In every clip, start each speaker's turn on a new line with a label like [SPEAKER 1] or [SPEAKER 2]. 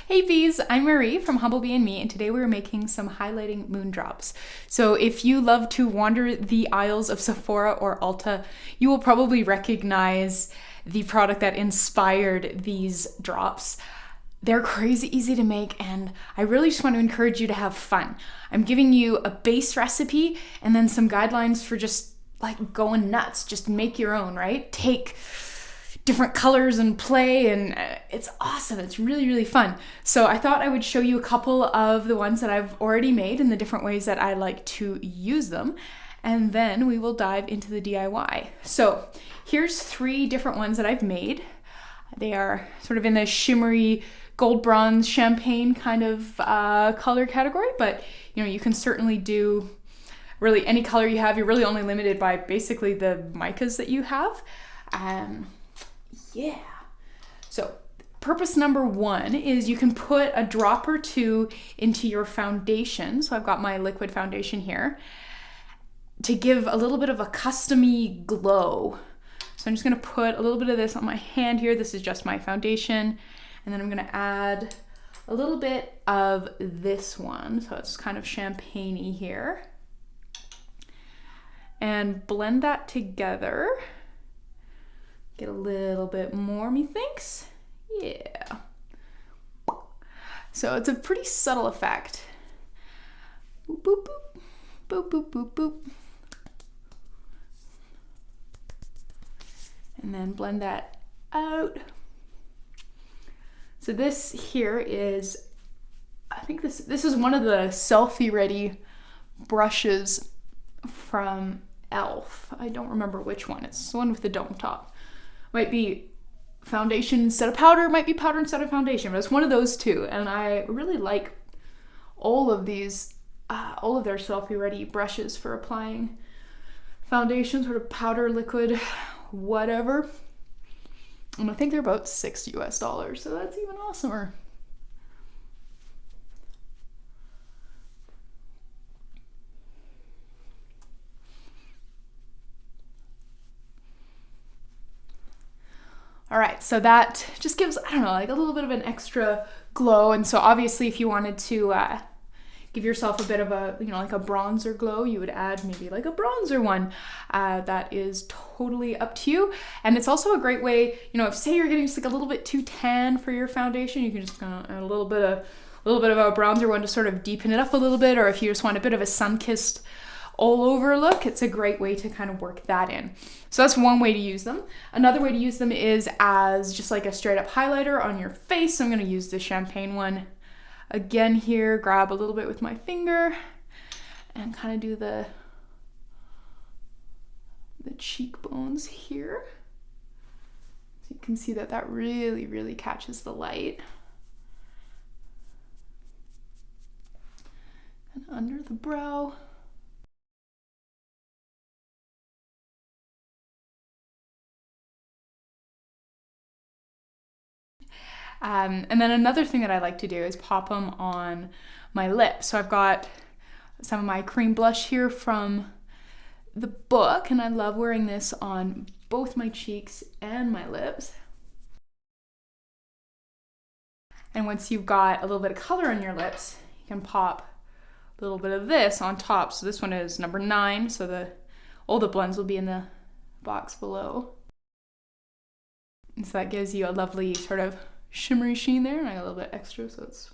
[SPEAKER 1] Hey bees, I'm Marie from Humblebee and Me, and today we're making some highlighting moon drops. So if you love to wander the aisles of Sephora or Ulta, you will probably recognize the product that inspired these drops. They're crazy easy to make, and I really just want to encourage you to have fun. I'm giving you a base recipe and then some guidelines for just like going nuts. Just make your own, right? Take different colors and play, and it's awesome. It's really, really fun. So I thought I would show you a couple of the ones that I've already made and the different ways that I like to use them. And then we will dive into the DIY. So here's 3 different ones that I've made. They are sort of in the shimmery gold, bronze, champagne kind of color category, but you know, you can certainly do really any color you have. You're really only limited by basically the micas that you have. Yeah. So purpose number 1 is you can put a drop or 2 into your foundation. So I've got my liquid foundation here to give a little bit of a custom-y glow. So I'm just gonna put a little bit of this on my hand here. This is just my foundation. And then I'm gonna add a little bit of this one. So it's kind of champagne-y here. And blend that together. Get a little bit more, methinks. Yeah. So it's a pretty subtle effect. Boop, boop, boop. Boop, boop, boop, boop. And then blend that out. So this here is, I think this is one of the selfie ready brushes from e.l.f. I don't remember which one. It's the one with the dome top. Might be foundation instead of powder, might be powder instead of foundation, but it's one of those two. And I really like all of these, all of their selfie ready brushes for applying foundation, sort of powder, liquid, whatever. And I think they're about $6 US, so that's even awesomer. All right, so that just gives, I don't know, like a little bit of an extra glow. And so obviously if you wanted to give yourself a bit of a, you know, like a bronzer glow, you would add maybe like a bronzer one. That is totally up to you. And it's also a great way, you know, if say you're getting just like a little bit too tan for your foundation, you can just add a little bit of a bronzer one to sort of deepen it up a little bit. Or if you just want a bit of a sun-kissed all over look, it's a great way to kind of work that in. So that's one way to use them. Another way to use them is as just like a straight up highlighter on your face. So I'm gonna use the champagne one again here, grab a little bit with my finger and kind of do the cheekbones here. So you can see that that really, really catches the light. And under the brow. And then another thing that I like to do is pop them on my lips. So I've got some of my cream blush here from the book, and I love wearing this on both my cheeks and my lips. And once you've got a little bit of color on your lips, you can pop a little bit of this on top. So this one is number 9, so all the blends will be in the box below. And so that gives you a lovely sort of shimmery sheen there, and I got a little bit extra, so it's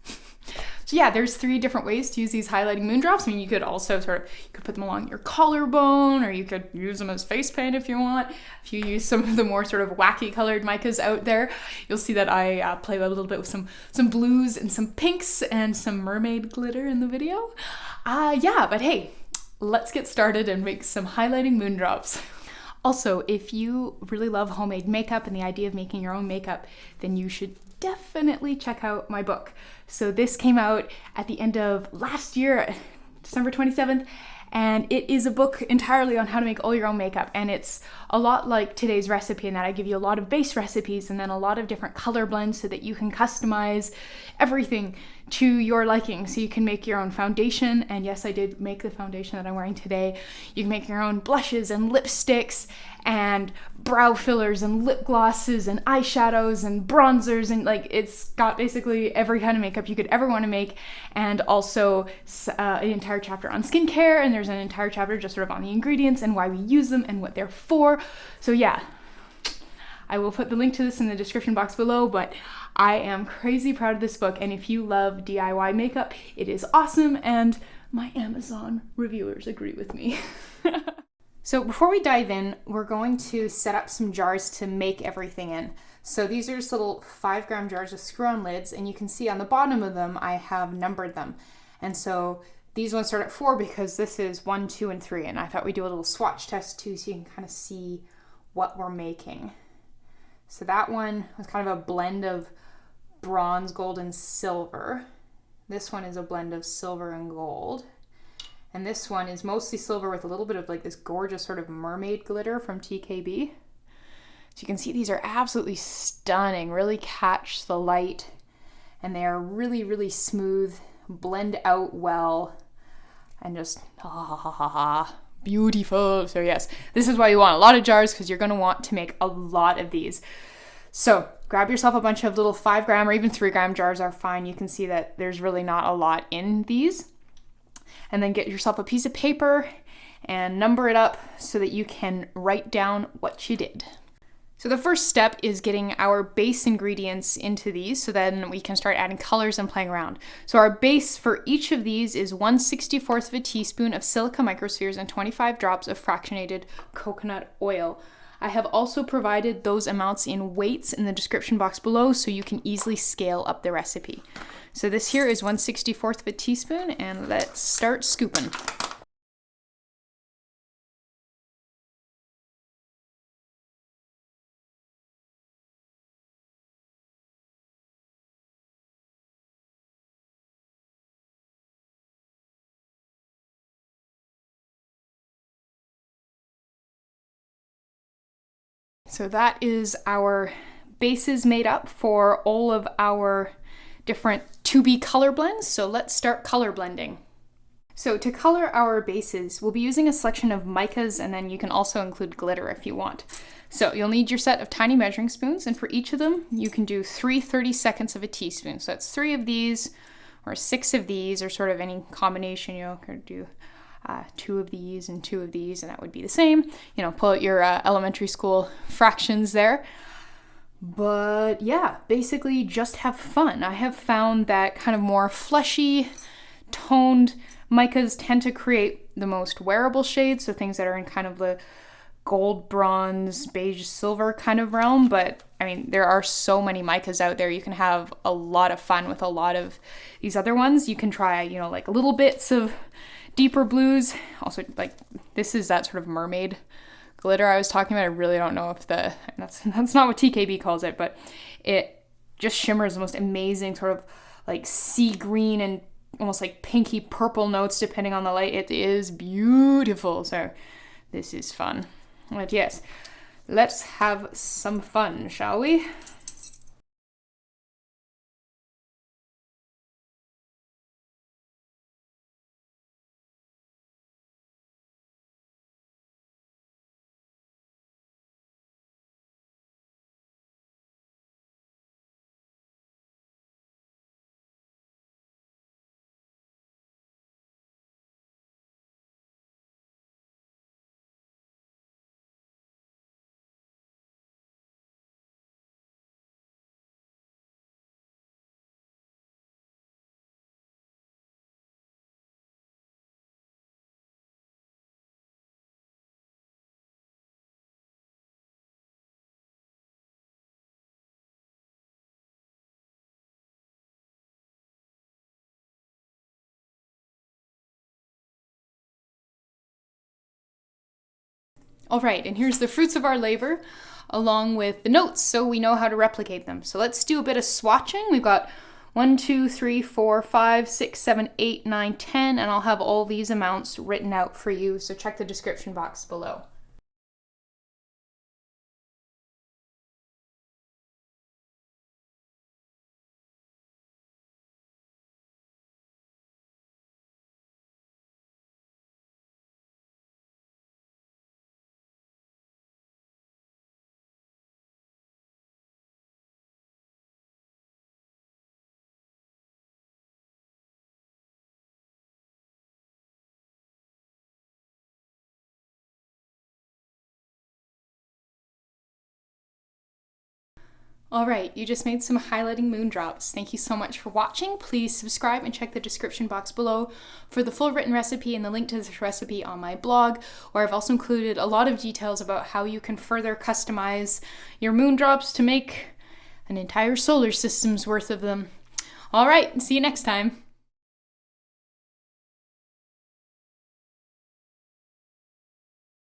[SPEAKER 1] so yeah, there's 3 different ways to use these highlighting moon drops. I mean, you could also you could put them along your collarbone, or you could use them as face paint if you want. If you use some of the more sort of wacky colored micas out there, you'll see that I play a little bit with some blues and some pinks and some mermaid glitter in the video. Yeah, but hey, let's get started and make some highlighting moon drops. Also, if you really love homemade makeup and the idea of making your own makeup, then you should definitely check out my book. So this came out at the end of last year, December 27th, and it is a book entirely on how to make all your own makeup. And it's a lot like today's recipe in that I give you a lot of base recipes and then a lot of different color blends so that you can customize everything to your liking. So you can make your own foundation, and yes, I did make the foundation that I'm wearing today. You can make your own blushes and lipsticks and brow fillers and lip glosses and eyeshadows and bronzers, and like it's got basically every kind of makeup you could ever want to make, and also an entire chapter on skincare, and there's an entire chapter just sort of on the ingredients and why we use them and what they're for. So yeah, I will put the link to this in the description box below, but I am crazy proud of this book, and if you love DIY makeup, it is awesome, and my Amazon reviewers agree with me. So before we dive in, we're going to set up some jars to make everything in. So these are just little 5-gram jars with screw-on lids, and you can see on the bottom of them, I have numbered them. And so these ones start at 4 because this is 1, 2, and 3, and I thought we'd do a little swatch test too so you can kind of see what we're making. So that one was kind of a blend of bronze, gold, and silver. This one is a blend of silver and gold. And this one is mostly silver with a little bit of like this gorgeous sort of mermaid glitter from TKB. So you can see these are absolutely stunning, really catch the light, and they are really, really smooth, blend out well, and just beautiful. So yes, this is why you want a lot of jars, because you're going to want to make a lot of these. So grab yourself a bunch of little 5-gram or even 3-gram jars are fine. You can see that there's really not a lot in these. And then get yourself a piece of paper and number it up so that you can write down what you did. So the first step is getting our base ingredients into these so then we can start adding colors and playing around. So our base for each of these is 1/64 of a teaspoon of silica microspheres and 25 drops of fractionated coconut oil. I have also provided those amounts in weights in the description box below so you can easily scale up the recipe. So this here is 1/64 of a teaspoon, and let's start scooping. So that is our bases made up for all of our different to-be color blends. So let's start color blending. So to color our bases, we'll be using a selection of micas, and then you can also include glitter if you want. So you'll need your set of tiny measuring spoons, and for each of them, you can do 3 30-seconds of a teaspoon. So that's 3 of these or 6 of these, or sort of any combination. You know, could do 2 of these and 2 of these, and that would be the same. You know, pull out your elementary school fractions there. But yeah, basically just have fun. I have found that kind of more fleshy, toned micas tend to create the most wearable shades, so things that are in kind of the gold, bronze, beige, silver kind of realm. But I mean, there are so many micas out there. You can have a lot of fun with a lot of these other ones. You can try, you know, like little bits of deeper blues. Also, like this is that sort of mermaid glitter I was talking about. I really don't know if that's not what TKB calls it, but it just shimmers the most amazing sort of like sea green and almost like pinky purple notes depending on the light. It is beautiful. So this is fun. But yes, let's have some fun, shall we? All right, and here's the fruits of our labor along with the notes so we know how to replicate them. So let's do a bit of swatching. We've got 1, 2, 3, 4, 5, 6, 7, 8, 9, 10, and I'll have all these amounts written out for you, so check the description box below. All right, you just made some highlighting moon drops. Thank you so much for watching. Please subscribe and check the description box below for the full written recipe and the link to this recipe on my blog, where I've also included a lot of details about how you can further customize your moon drops to make an entire solar system's worth of them. All right, see you next time.